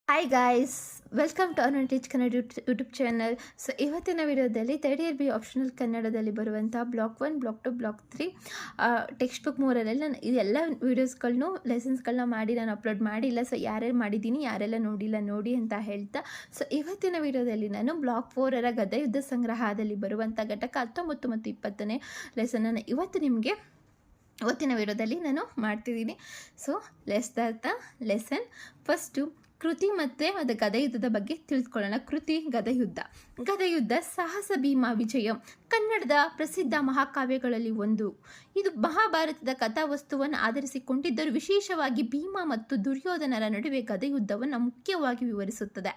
Hi guys, welcome to earn teach Kannada YouTube channel. So ಇವತ್ತಿನ ವಿಡಿಯೋದಲ್ಲಿ third year B optional ಕನ್ನಡದಲ್ಲಿ ಬರುವಂಥ block 1, block 2, block 3 textbook 3ರಲ್ಲಿ ನಾನು ಇದೆಲ್ಲ ವೀಡಿಯೋಸ್ಗಳನ್ನೂ ಲೆಸನ್ಸ್ಗಳನ್ನ ಮಾಡಿ ನಾನು ಅಪ್ಲೋಡ್ ಮಾಡಿಲ್ಲ. ಸೊ ಯಾರ್ಯಾರು ಮಾಡಿದ್ದೀನಿ, ಯಾರೆಲ್ಲ ನೋಡಿಲ್ಲ ನೋಡಿ ಅಂತ ಹೇಳ್ತಾ, ಸೊ ಇವತ್ತಿನ ವಿಡಿಯೋದಲ್ಲಿ ನಾನು ಬ್ಲಾಕ್ 4ರ ಗದಯುದ್ಧ ಸಂಗ್ರಹದಲ್ಲಿ ಬರುವಂಥ ಘಟಕ 19 ಮತ್ತು 20ನೇ ಲೆಸನನ್ನು ಇವತ್ತಿನ ವಿಡಿಯೋದಲ್ಲಿ ನಾನು ಮಾಡ್ತಿದ್ದೀನಿ. So less the lesson. First ಕೃತಿ ಮತ್ತು ಅದು ಗದಯುದ್ಧದ ಬಗ್ಗೆ ತಿಳಿದುಕೊಳ್ಳೋಣ. ಕೃತಿ ಗದಯುದ್ಧ ಸಾಹಸ ಭೀಮ ವಿಜಯಂ ಕನ್ನಡದ ಪ್ರಸಿದ್ಧ ಮಹಾಕಾವ್ಯಗಳಲ್ಲಿ ಒಂದು. ಇದು ಮಹಾಭಾರತದ ಕಥಾವಸ್ತುವನ್ನು ಆಧರಿಸಿಕೊಂಡಿದ್ದರೂ ವಿಶೇಷವಾಗಿ ಭೀಮ ಮತ್ತು ದುರ್ಯೋಧನರ ನಡುವೆ ಗದಯುದ್ಧವನ್ನು ಮುಖ್ಯವಾಗಿ ವಿವರಿಸುತ್ತದೆ.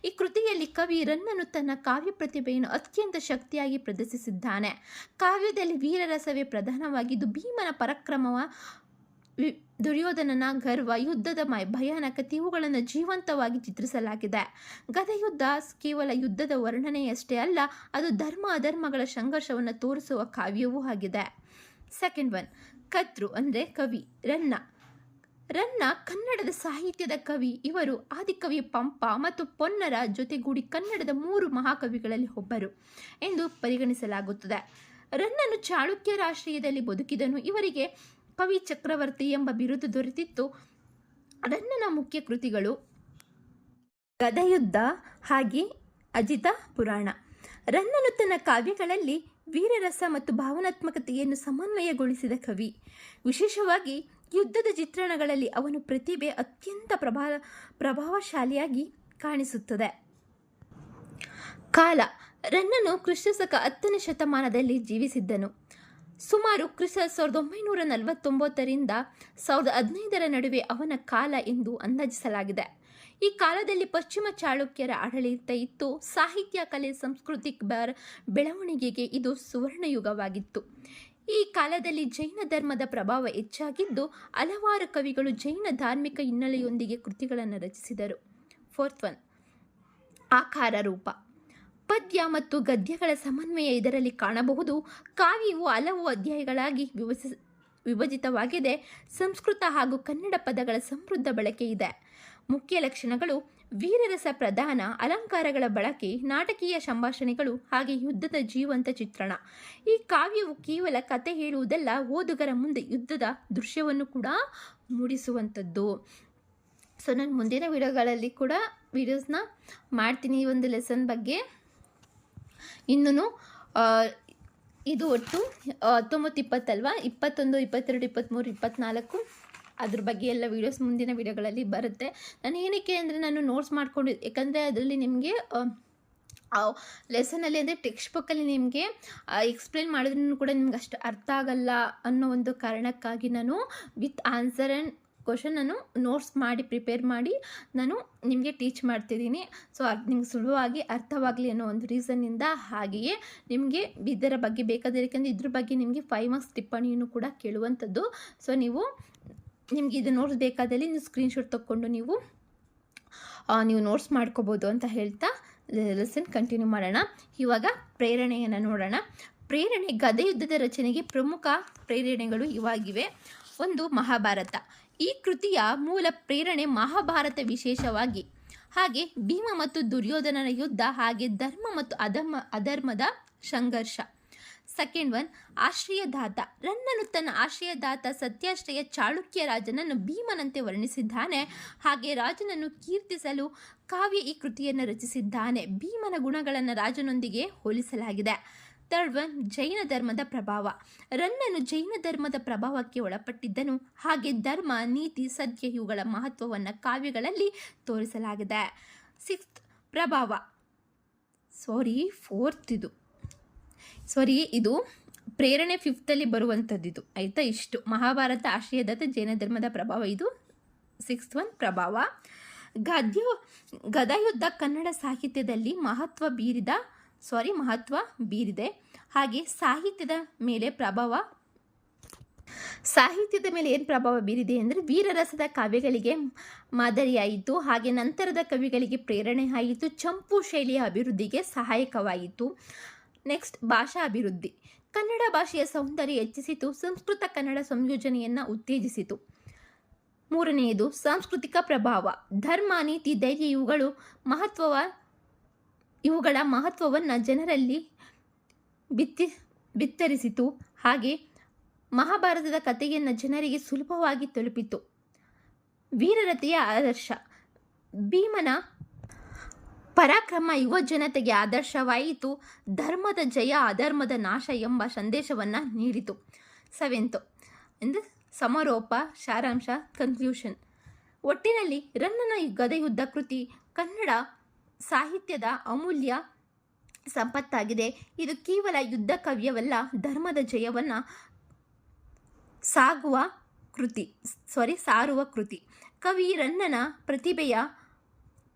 ಈ ಕೃತಿಯಲ್ಲಿ ಕವಿ ರನ್ನನು ತನ್ನ ಕಾವ್ಯ ಪ್ರತಿಭೆಯನ್ನು ಅತ್ಯಂತ ಶಕ್ತಿಯಾಗಿ ಪ್ರದರ್ಶಿಸಿದ್ದಾನೆ. ಕಾವ್ಯದಲ್ಲಿ ವೀರರಸವೇ ಪ್ರಧಾನವಾಗಿದ್ದು ಭೀಮನ ಪರಾಕ್ರಮವ, ದುರ್ಯೋಧನನ ಗರ್ವ, ಯುದ್ಧದ ಭಯಾನಕತೆ ಇವುಗಳನ್ನು ಜೀವಂತವಾಗಿ ಚಿತ್ರಿಸಲಾಗಿದೆ. ಗದಯುದ್ಧ ಕೇವಲ ಯುದ್ಧದ ವರ್ಣನೆಯಷ್ಟೇ ಅಲ್ಲ, ಅದು ಧರ್ಮ ಅಧರ್ಮಗಳ ಸಂಘರ್ಷವನ್ನು ತೋರಿಸುವ ಕಾವ್ಯವೂ ಆಗಿದೆ. ಸೆಕೆಂಡ್ ಒನ್, ಕರ್ತೃ ಅಂದರೆ ಕವಿ. ರನ್ನ ಕನ್ನಡದ ಸಾಹಿತ್ಯದ ಕವಿ. ಇವರು ಆದಿಕವಿ ಪಂಪ ಮತ್ತು ಪೊನ್ನರ ಜೊತೆಗೂಡಿ ಕನ್ನಡದ 3 ಮಹಾಕವಿಗಳಲ್ಲಿ ಒಬ್ಬರು ಎಂದು ಪರಿಗಣಿಸಲಾಗುತ್ತದೆ. ರನ್ನನು ಚಾಳುಕ್ಯ ರಾಷ್ಟ್ರೀಯದಲ್ಲಿ ಬದುಕಿದನು. ಇವರಿಗೆ ಕವಿ ಚಕ್ರವರ್ತಿ ಎಂಬ ಬಿರುದು ದೊರೆತಿತ್ತು. ರನ್ನನ ಮುಖ್ಯ ಕೃತಿಗಳು ಗದಯುದ್ಧ ಹಾಗೆ ಅಜಿತ ಪುರಾಣ. ರನ್ನನು ತನ್ನ ಕಾವ್ಯಗಳಲ್ಲಿ ವೀರರಸ ಮತ್ತು ಭಾವನಾತ್ಮಕತೆಯನ್ನು ಸಮನ್ವಯಗೊಳಿಸಿದ ಕವಿ. ವಿಶೇಷವಾಗಿ ಯುದ್ಧದ ಚಿತ್ರಣಗಳಲ್ಲಿ ಅವನ ಪ್ರತಿಭೆ ಅತ್ಯಂತ ಪ್ರಭಾವಶಾಲಿಯಾಗಿ ಕಾಣಿಸುತ್ತದೆ. ಕಾಲ. ರನ್ನನು ಕ್ರಿಸ್ತಶಕ 10ನೇ ಶತಮಾನದಲ್ಲಿ ಜೀವಿಸಿದ್ದನು. ಸುಮಾರು ಕ್ರಿಸ್ತ 1949ರಿಂದ 1015ರ ನಡುವೆ ಅವನ ಕಾಲ ಎಂದು ಅಂದಾಜಿಸಲಾಗಿದೆ. ಈ ಕಾಲದಲ್ಲಿ ಪಶ್ಚಿಮ ಚಾಳುಕ್ಯರ ಆಡಳಿತ ಇತ್ತು. ಸಾಹಿತ್ಯ, ಕಲೆ, ಸಂಸ್ಕೃತಿ ಬೆಳವಣಿಗೆಗೆ ಇದು ಸುವರ್ಣಯುಗವಾಗಿತ್ತು. ಈ ಕಾಲದಲ್ಲಿ ಜೈನ ಧರ್ಮದ ಪ್ರಭಾವ ಹೆಚ್ಚಾಗಿದ್ದು ಹಲವಾರು ಕವಿಗಳು ಜೈನ ಧಾರ್ಮಿಕ ಹಿನ್ನೆಲೆಯೊಂದಿಗೆ ಕೃತಿಗಳನ್ನು ರಚಿಸಿದರು. ಫೋರ್ತ್ ಒನ್, ಆಕಾರ ರೂಪ. ಪದ್ಯ ಮತ್ತು ಗದ್ಯಗಳ ಸಮನ್ವಯ ಇದರಲ್ಲಿ ಕಾಣಬಹುದು. ಕಾವ್ಯವು ಹಲವು ಅಧ್ಯಾಯಗಳಾಗಿ ವಿಭಜಿತವಾಗಿದೆ. ಸಂಸ್ಕೃತ ಹಾಗೂ ಕನ್ನಡ ಪದಗಳ ಸಮೃದ್ಧ ಬಳಕೆ ಇದೆ. ಮುಖ್ಯ ಲಕ್ಷಣಗಳು: ವೀರರಸ ಪ್ರಧಾನ, ಅಲಂಕಾರಗಳ ಬಳಕೆ, ನಾಟಕೀಯ ಸಂಭಾಷಣೆಗಳು ಹಾಗೆ ಯುದ್ಧದ ಜೀವಂತ ಚಿತ್ರಣ. ಈ ಕಾವ್ಯವು ಕೇವಲ ಕತೆ ಹೇಳುವುದಲ್ಲ, ಓದುಗರ ಮುಂದೆ ಯುದ್ಧದ ದೃಶ್ಯವನ್ನು ಕೂಡ ಮೂಡಿಸುವಂಥದ್ದು. ಸೊ ನಾನು ಮುಂದಿನ ವಿಡಿಯೋಗಳಲ್ಲಿ ಕೂಡ ವಿಡಿಯೋಸ್ನ ಮಾಡ್ತೀನಿ ಈ ಒಂದು ಲೆಸನ್ ಬಗ್ಗೆ. ಇನ್ನೂ ಇದು ಒಟ್ಟು 19-20 ಅಲ್ವಾ, 21, 22, 23, 24 ಅದ್ರ ಬಗ್ಗೆ ಎಲ್ಲ ವೀಡಿಯೋಸ್ ಮುಂದಿನ ವೀಡಿಯೋಗಳಲ್ಲಿ ಬರುತ್ತೆ. ನಾನು ಏನಕ್ಕೆ ಅಂದರೆ ನಾನು ನೋಟ್ಸ್ ಮಾಡ್ಕೊಂಡು, ಯಾಕಂದರೆ ಅದರಲ್ಲಿ ನಿಮಗೆ ಲೆಸನಲ್ಲಿ ಅಂದರೆ ಟೆಕ್ಸ್ಟ್ ಬುಕ್ಕಲ್ಲಿ ನಿಮಗೆ ಎಕ್ಸ್ಪ್ಲೇನ್ ಮಾಡಿದ್ರೂ ಕೂಡ ನಿಮ್ಗೆ ಅಷ್ಟು ಅರ್ಥ ಆಗಲ್ಲ ಅನ್ನೋ ಒಂದು ಕಾರಣಕ್ಕಾಗಿ ನಾನು ವಿತ್ ಆನ್ಸರ್ ಆ್ಯಂಡ್ ಕ್ವಶನ್ ನಾನು ನೋಟ್ಸ್ ಮಾಡಿ ಪ್ರಿಪೇರ್ ಮಾಡಿ ನಾನು ನಿಮಗೆ ಟೀಚ್ ಮಾಡ್ತಿದ್ದೀನಿ. ಸೊ ಅದು ನಿಮ್ಗೆ ಸುಲಭವಾಗಿ ಅರ್ಥವಾಗಲಿ ಅನ್ನೋ ಒಂದು ರೀಸನ್ನಿಂದ. ಹಾಗೆಯೇ ನಿಮಗೆ ಇದರ ಬಗ್ಗೆ ಬೇಕಾದರೆ, ಯಾಕಂದರೆ ಇದ್ರ ಬಗ್ಗೆ ನಿಮಗೆ 5 ಮಾರ್ಕ್ಸ್ ಟಿಪ್ಪಣಿಯನ್ನು ಕೂಡ ಕೇಳುವಂಥದ್ದು. ಸೊ ನಿಮಗೆ ಇದು ನೋಟ್ಸ್ ಬೇಕಾದಲ್ಲಿ ನೀವು ಸ್ಕ್ರೀನ್ಶಾಟ್ ತೊಗೊಂಡು ನೀವು ನೋಟ್ಸ್ ಮಾಡ್ಕೋಬೋದು ಅಂತ ಹೇಳ್ತಾ ಲೆಸನ್ ಕಂಟಿನ್ಯೂ ಮಾಡೋಣ. ಇವಾಗ ಪ್ರೇರಣೆಯನ್ನು ನೋಡೋಣ. ಪ್ರೇರಣೆ. ಗದಯುದ್ಧದ ರಚನೆಗೆ ಪ್ರಮುಖ ಪ್ರೇರಣೆಗಳು ಇವಾಗಿವೆ. 1, ಮಹಾಭಾರತ. ಈ ಕೃತಿಯ ಮೂಲ ಪ್ರೇರಣೆ ಮಹಾಭಾರತ, ವಿಶೇಷವಾಗಿ ಹಾಗೆ ಭೀಮ ಮತ್ತು ದುರ್ಯೋಧನನ ಯುದ್ಧ, ಹಾಗೆ ಧರ್ಮ ಮತ್ತು ಅಧರ್ಮದ ಸಂಘರ್ಷ. Second one, ಆಶ್ರಯದಾತ. ರನ್ನನು ತನ್ನ ಆಶ್ರಯದಾತ ಸತ್ಯಾಶ್ರಯ ಚಾಳುಕ್ಯ ರಾಜನನ್ನು ಭೀಮನಂತೆ ವರ್ಣಿಸಿದ್ದಾನೆ. ಹಾಗೆ ರಾಜನನ್ನು ಕೀರ್ತಿಸಲು ಕಾವ್ಯ ಈ ಕೃತಿಯನ್ನು ರಚಿಸಿದ್ದಾನೆ. ಭೀಮನ ಗುಣಗಳನ್ನು ರಾಜನೊಂದಿಗೆ ಹೋಲಿಸಲಾಗಿದೆ. ಥರ್ಡ್ ಒನ್, ಜೈನ ಧರ್ಮದ ಪ್ರಭಾವ. ರನ್ನನು ಜೈನ ಧರ್ಮದ ಪ್ರಭಾವಕ್ಕೆ ಒಳಪಟ್ಟಿದ್ದನು. ಹಾಗೆ ಧರ್ಮ, ನೀತಿ, ಸತ್ಯ ಇವುಗಳ ಮಹತ್ವವನ್ನು ಕಾವ್ಯಗಳಲ್ಲಿ ತೋರಿಸಲಾಗಿದೆ. 6th, ಪ್ರಭಾವ. ಇದು ಪ್ರೇರಣೆ 5th ಬರುವಂಥದ್ದು. ಆಯಿತಾ, ಇಷ್ಟು ಮಹಾಭಾರತ, ಆಶ್ರಯದಾತ, ಜೈನ ಧರ್ಮದ ಪ್ರಭಾವ. ಇದು 6th ಒನ್, ಪ್ರಭಾವ. ಗದಯುದ್ಧ ಕನ್ನಡ ಸಾಹಿತ್ಯದಲ್ಲಿ ಮಹತ್ವ ಬೀರಿದೆ. ಹಾಗೆ ಸಾಹಿತ್ಯದ ಮೇಲೆ ಏನು ಪ್ರಭಾವ ಬೀರಿದೆ ಅಂದರೆ ವೀರರಸದ ಕಾವ್ಯಗಳಿಗೆ ಮಾದರಿಯಾಯಿತು. ಹಾಗೆ ನಂತರದ ಕವಿಗಳಿಗೆ ಪ್ರೇರಣೆ ಆಯಿತು. ಚಂಪು ಶೈಲಿಯ ಅಭಿವೃದ್ಧಿಗೆ ಸಹಾಯಕವಾಯಿತು. ನೆಕ್ಸ್ಟ್, ಭಾಷಾ ಅಭಿವೃದ್ಧಿ. ಕನ್ನಡ ಭಾಷೆಯ ಸೌಂದರ್ಯ ಹೆಚ್ಚಿಸಿತು. ಸಂಸ್ಕೃತ ಕನ್ನಡ ಸಂಯೋಜನೆಯನ್ನು ಉತ್ತೇಜಿಸಿತು. ಮೂರನೆಯದು ಸಾಂಸ್ಕೃತಿಕ ಪ್ರಭಾವ. ಧರ್ಮ, ನೀತಿ, ಧೈರ್ಯ ಇವುಗಳ ಮಹತ್ವವನ್ನು ಜನರಲ್ಲಿ ಬಿತ್ತರಿಸಿತು. ಹಾಗೆ ಮಹಾಭಾರತದ ಕಥೆಯನ್ನು ಜನರಿಗೆ ಸುಲಭವಾಗಿ ತಲುಪಿತು. ವೀರರತೆಯ ಆದರ್ಶ. ಭೀಮನ ಪರಾಕ್ರಮ ಯುವ ಜನತೆಗೆ ಆದರ್ಶವಾಯಿತು. ಧರ್ಮದ ಜಯ, ಅಧರ್ಮದ ನಾಶ ಎಂಬ ಸಂದೇಶವನ್ನು ನೀಡಿತು. 7th ಸಮಾರೋಪ, ಸಾರಾಂಶ, ಕನ್ಕ್ಲೂಷನ್. ಒಟ್ಟಿನಲ್ಲಿ ರನ್ನನ ಗದೆಯುದ್ಧ ಕೃತಿ ಕನ್ನಡ ಸಾಹಿತ್ಯದ ಅಮೂಲ್ಯ ಸಂಪತ್ತಾಗಿದೆ. ಇದು ಕೇವಲ ಯುದ್ಧ ಕಾವ್ಯವಲ್ಲ, ಧರ್ಮದ ಜಯವನ್ನು ಸಾರುವ ಕೃತಿ. ಕವಿ ರನ್ನನ ಪ್ರತಿಭೆಯ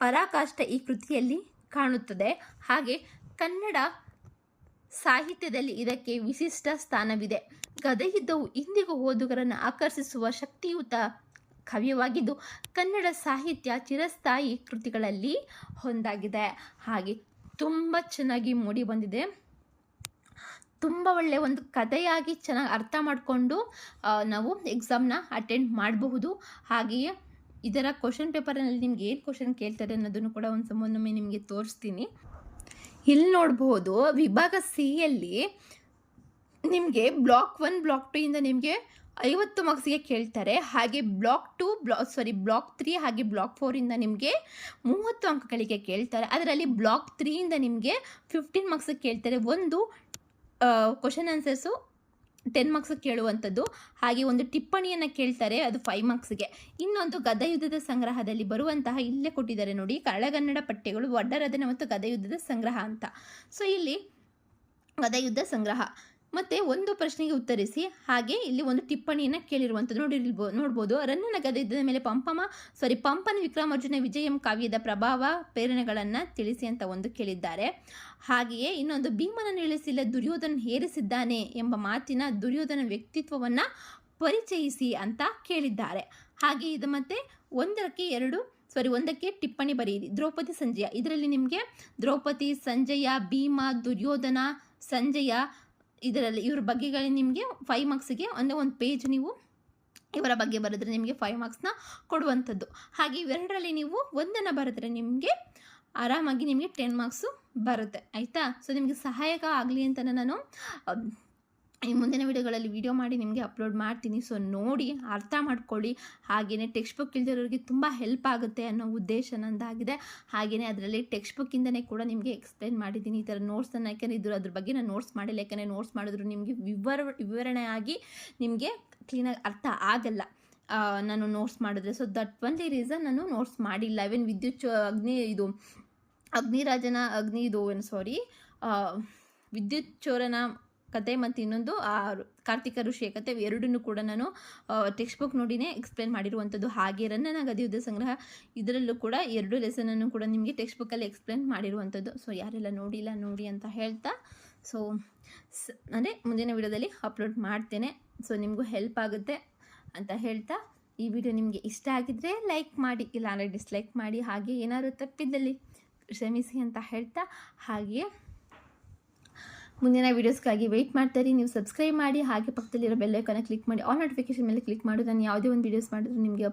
ಪರಾಕಾಷ್ಠೆ ಈ ಕೃತಿಯಲ್ಲಿ ಕಾಣುತ್ತದೆ. ಹಾಗೆ ಕನ್ನಡ ಸಾಹಿತ್ಯದಲ್ಲಿ ಇದಕ್ಕೆ ವಿಶಿಷ್ಟ ಸ್ಥಾನವಿದೆ. ಗದೆಯುದ್ಧವು ಇಂದಿಗೂ ಓದುಗರನ್ನು ಆಕರ್ಷಿಸುವ ಶಕ್ತಿಯುತ ಕಾವ್ಯವಾಗಿದ್ದು ಕನ್ನಡ ಸಾಹಿತ್ಯ ಚಿರಸ್ಥಾಯಿ ಕೃತಿಗಳಲ್ಲಿ ಒಂದಾಗಿದೆ. ಹಾಗೆ ತುಂಬ ಚೆನ್ನಾಗಿ ಮೂಡಿ ಬಂದಿದೆ. ತುಂಬ ಒಳ್ಳೆಯ ಒಂದು ಕಥೆಯಾಗಿ ಚೆನ್ನಾಗಿ ಅರ್ಥ ಮಾಡಿಕೊಂಡು ನಾವು ಎಕ್ಸಾಮ್ನ ಅಟೆಂಡ್ ಮಾಡಬಹುದು. ಹಾಗೆಯೇ ಇದರ ಕ್ವಶನ್ ಪೇಪರ್ನಲ್ಲಿ ನಿಮ್ಗೆ ಏನು ಕ್ವಶನ್ ಕೇಳ್ತಾರೆ ಅನ್ನೋದನ್ನು ಕೂಡ ಒಂದೊಮ್ಮೆ ನಿಮಗೆ ತೋರಿಸ್ತೀನಿ. ಇಲ್ಲಿ ನೋಡ್ಬೋದು, ವಿಭಾಗ ಸಿಯಲ್ಲಿ ನಿಮಗೆ ಬ್ಲಾಕ್ 1 ಬ್ಲಾಕ್ 2 ಇಂದ ನಿಮಗೆ 50 ಮಾರ್ಕ್ಸ್ಗೆ ಕೇಳ್ತಾರೆ. ಹಾಗೆ ಬ್ಲಾಕ್ 3 ಹಾಗೆ ಬ್ಲಾಕ್ 4 ಇಂದ ನಿಮಗೆ 30 ಅಂಕಗಳಿಗೆ ಕೇಳ್ತಾರೆ. ಅದರಲ್ಲಿ ಬ್ಲಾಕ್ 3 ಇಂದ ನಿಮಗೆ 15 ಮಾರ್ಕ್ಸ್ಗೆ ಕೇಳ್ತಾರೆ. ಒಂದು ಕ್ವಶನ್ ಆನ್ಸರ್ಸು 10 ಮಾರ್ಕ್ಸ್ ಕೇಳುವಂಥದ್ದು. ಹಾಗೆ ಒಂದು ಟಿಪ್ಪಣಿಯನ್ನು ಕೇಳ್ತಾರೆ, ಅದು 5 ಮಾರ್ಕ್ಸ್ಗೆ. ಇನ್ನೊಂದು ಗದಯುದ್ಧದ ಸಂಗ್ರಹದಲ್ಲಿ ಬರುವಂತಹ, ಇಲ್ಲೇ ಕೊಟ್ಟಿದ್ದಾರೆ ನೋಡಿ, ಕಳ್ಳಗನ್ನಡ ಪಠ್ಯಗಳು, ಒಡ್ಡರದನ ಮತ್ತು ಗದಯುದ್ಧದ ಸಂಗ್ರಹ ಅಂತ. ಸೊ ಇಲ್ಲಿ ಗದಯುದ್ಧ ಸಂಗ್ರಹ ಮತ್ತು ಒಂದು ಪ್ರಶ್ನೆಗೆ ಉತ್ತರಿಸಿ. ಹಾಗೆ ಇಲ್ಲಿ ಒಂದು ಟಿಪ್ಪಣಿಯನ್ನು ಕೇಳಿರುವಂಥದ್ದು ನೋಡ್ಬೋದು. ರನ್ನನ ಗದಯುದ್ಧದ ಮೇಲೆ ಪಂಪನ ವಿಕ್ರಮಾರ್ಜುನ ವಿಜಯಂ ಕಾವ್ಯದ ಪ್ರಭಾವ, ಪ್ರೇರಣೆಗಳನ್ನು ತಿಳಿಸಿ ಅಂತ ಒಂದು ಕೇಳಿದ್ದಾರೆ. ಹಾಗೆಯೇ ಇನ್ನೊಂದು, ಭೀಮನನ್ನು ಇಳಿಸಿಲ್ಲ ದುರ್ಯೋಧನ ಹೇರಿಸಿದ್ದಾನೆ ಎಂಬ ಮಾತಿನ ದುರ್ಯೋಧನ ವ್ಯಕ್ತಿತ್ವವನ್ನು ಪರಿಚಯಿಸಿ ಅಂತ ಕೇಳಿದ್ದಾರೆ. ಹಾಗೆ ಇದು ಮತ್ತೆ ಒಂದಕ್ಕೆ ಟಿಪ್ಪಣಿ ಬರೆಯಿರಿ. ದ್ರೌಪದಿ ಸಂಜಯ, ಇದರಲ್ಲಿ ನಿಮಗೆ ದ್ರೌಪದಿ, ಸಂಜಯ, ಭೀಮ, ದುರ್ಯೋಧನ, ಸಂಜಯ, ಇದರಲ್ಲಿ ಇವ್ರ ಬಗ್ಗೆಗಳು ನಿಮಗೆ 5 ಮಾರ್ಕ್ಸ್ಗೆ ಒಂದು ಪೇಜ್ ನೀವು ಇವರ ಬಗ್ಗೆ ಬರೆದ್ರೆ ನಿಮಗೆ 5 ಮಾರ್ಕ್ಸ್ನ ಕೊಡುವಂಥದ್ದು. ಹಾಗೆ ಇವೆರಡರಲ್ಲಿ ನೀವು ಒಂದನ್ನು ಬರೆದ್ರೆ ನಿಮಗೆ ಆರಾಮಾಗಿ ನಿಮಗೆ 10 ಮಾರ್ಕ್ಸು ಬರುತ್ತೆ, ಆಯಿತಾ. ಸೊ ನಿಮಗೆ ಸಹಾಯಕ ಆಗಲಿ ಅಂತ ನಾನು ಈ ಮುಂದಿನ ವಿಡಿಯೋಗಳಲ್ಲಿ ವಿಡಿಯೋ ಮಾಡಿ ನಿಮಗೆ ಅಪ್ಲೋಡ್ ಮಾಡ್ತೀನಿ. ಸೊ ನೋಡಿ, ಅರ್ಥ ಮಾಡ್ಕೊಳ್ಳಿ. ಹಾಗೆಯೇ ಟೆಕ್ಸ್ಟ್ ಬುಕ್ ಇಲ್ದಿರೋರಿಗೆ ತುಂಬ ಹೆಲ್ಪ್ ಆಗುತ್ತೆ ಅನ್ನೋ ಉದ್ದೇಶ ನಂದಾಗಿದೆ. ಹಾಗೆಯೇ ಅದರಲ್ಲಿ ಟೆಕ್ಸ್ಟ್ ಬುಕ್ಕಿಂದನೇ ಕೂಡ ನಿಮಗೆ ಎಕ್ಸ್ಪ್ಲೈನ್ ಮಾಡಿದ್ದೀನಿ. ಈ ಥರ ನೋಟ್ಸನ್ನು, ಯಾಕೆಂದರೆ ಅದ್ರ ಬಗ್ಗೆ ನಾನು ನೋಟ್ಸ್ ಮಾಡಿಲ್ಲ. ಯಾಕೆಂದರೆ ನೋಟ್ಸ್ ಮಾಡಿದ್ರು ನಿಮಗೆ ವಿವರಣೆಯಾಗಿ ನಿಮಗೆ ಕ್ಲೀನಾಗಿ ಅರ್ಥ ಆಗಲ್ಲ ನಾನು ನೋಟ್ಸ್ ಮಾಡಿದ್ರೆ. ಸೊ ದಟ್ ಒನ್ಲಿ ರೀಸನ್ ನಾನು ನೋಟ್ಸ್ ಮಾಡಿಲ್ಲ. ಇವನ್ ವಿದ್ಯುತ್ ಚೋರನ ಕತೆ ಮತ್ತು ಇನ್ನೊಂದು ಕಾರ್ತಿಕ ಋಷಿಯ ಕತೆ, ಎರಡನ್ನೂ ಕೂಡ ನಾನು ಟೆಕ್ಸ್ಟ್ ಬುಕ್ ನೋಡಿನೇ ಎಕ್ಸ್ಪ್ಲೇನ್ ಮಾಡಿರುವಂಥದ್ದು. ಹಾಗೆ ರನ್ನನ ಗದಯುದ್ಧ ಸಂಗ್ರಹ, ಇದರಲ್ಲೂ ಕೂಡ 2 ಲೆಸನನ್ನು ಕೂಡ ನಿಮಗೆ ಟೆಕ್ಸ್ಟ್ ಬುಕ್ಕಲ್ಲಿ ಎಕ್ಸ್ಪ್ಲೇನ್ ಮಾಡಿರುವಂಥದ್ದು. ಸೊ ಯಾರೆಲ್ಲ ನೋಡಿಲ್ಲ ನೋಡಿ ಅಂತ ಹೇಳ್ತಾ, ಸೊ ಅಂದರೆ ಮುಂದಿನ ವಿಡಿಯೋದಲ್ಲಿ ಅಪ್ಲೋಡ್ ಮಾಡ್ತೇನೆ. ಸೊ ನಿಮಗೂ ಹೆಲ್ಪ್ ಆಗುತ್ತೆ ಅಂತ ಹೇಳ್ತಾ, ಈ ವಿಡಿಯೋ ನಿಮಗೆ ಇಷ್ಟ ಆಗಿದ್ದರೆ ಲೈಕ್ ಮಾಡಿ, ಇಲ್ಲಾಂದರೆ ಡಿಸ್ಲೈಕ್ ಮಾಡಿ. ಹಾಗೆ ಏನಾದರೂ ತಪ್ಪಿದ್ದಲ್ಲಿ ಕ್ಷಮಿಸಿ ಅಂತ ಹೇಳ್ತಾ, ಹಾಗೆಯೇ ಮುಂದಿನ ವೀಡಿಯೋಸ್ಗಾಗಿ ವೆಯ್ಟ್ ಮಾಡ್ತಾರೆ. ನೀವು ಸಬ್ಸ್ಕ್ರೈಬ್ ಮಾಡಿ, ಹಾಗೆ ಪಕ್ಕದಲ್ಲಿರೋ ಬೆಲ್ ಐಕಾನ್ನ ಕ್ಲಿಕ್ ಮಾಡಿ, ಆಲ್ ನೋಟಿಫಿಕೇಷನ್ ಮೇಲೆ ಕ್ಲಿಕ್ ಮಾಡಿ. ನಾನು ಯಾವುದೇ ಒಂದು ವೀಡಿಯೋಸ್ ಮಾಡಿದ್ರು ನಿಮಗೆ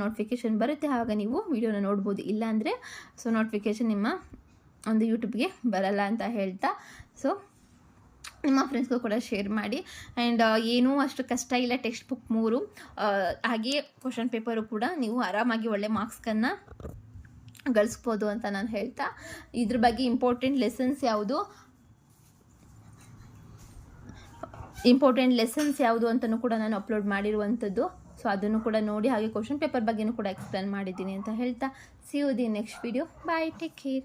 ನೋಟಿಫಿಕೇಷನ್ ಬರುತ್ತೆ. ಆಗ ನೀವು ವೀಡಿಯೋನ ನೋಡ್ಬೋದು. ಇಲ್ಲಾಂದರೆ ಸೊ ನೋಟಿಫಿಕೇಷನ್ ನಿಮ್ಮ ಒಂದು ಯೂಟ್ಯೂಬ್ಗೆ ಬರಲ್ಲ ಅಂತ ಹೇಳ್ತಾ, ಸೊ ನಿಮ್ಮ ಫ್ರೆಂಡ್ಸ್ಗೂ ಕೂಡ ಶೇರ್ ಮಾಡಿ. ಆ್ಯಂಡ್ ಏನೂ ಅಷ್ಟು ಕಷ್ಟ ಇಲ್ಲ, ಟೆಕ್ಸ್ಟ್ ಬುಕ್ 3 ಹಾಗೆಯೇ ಕ್ವಶನ್ ಪೇಪರು ಕೂಡ ನೀವು ಆರಾಮಾಗಿ ಒಳ್ಳೆ ಮಾರ್ಕ್ಸ್ಗಳನ್ನು ಗಳಿಸ್ಬೋದು ಅಂತ ನಾನು ಹೇಳ್ತಾ, ಇದ್ರ ಬಗ್ಗೆ ಇಂಪಾರ್ಟೆಂಟ್ ಲೆಸನ್ಸ್ ಯಾವುದು ಅಂತಲೂ ಕೂಡ ನಾನು ಅಪ್ಲೋಡ್ ಮಾಡಿರುವಂಥದ್ದು. ಸೊ ಅದನ್ನು ಕೂಡ ನೋಡಿ, ಹಾಗೆ ಕ್ವಶನ್ ಪೇಪರ್ ಬಗ್ಗೆನೂ ಕೂಡ ಎಕ್ಸ್ಪ್ಲೇನ್ ಮಾಡಿದ್ದೀನಿ ಅಂತ ಹೇಳ್ತಾ, see you the next video. Bye, take care.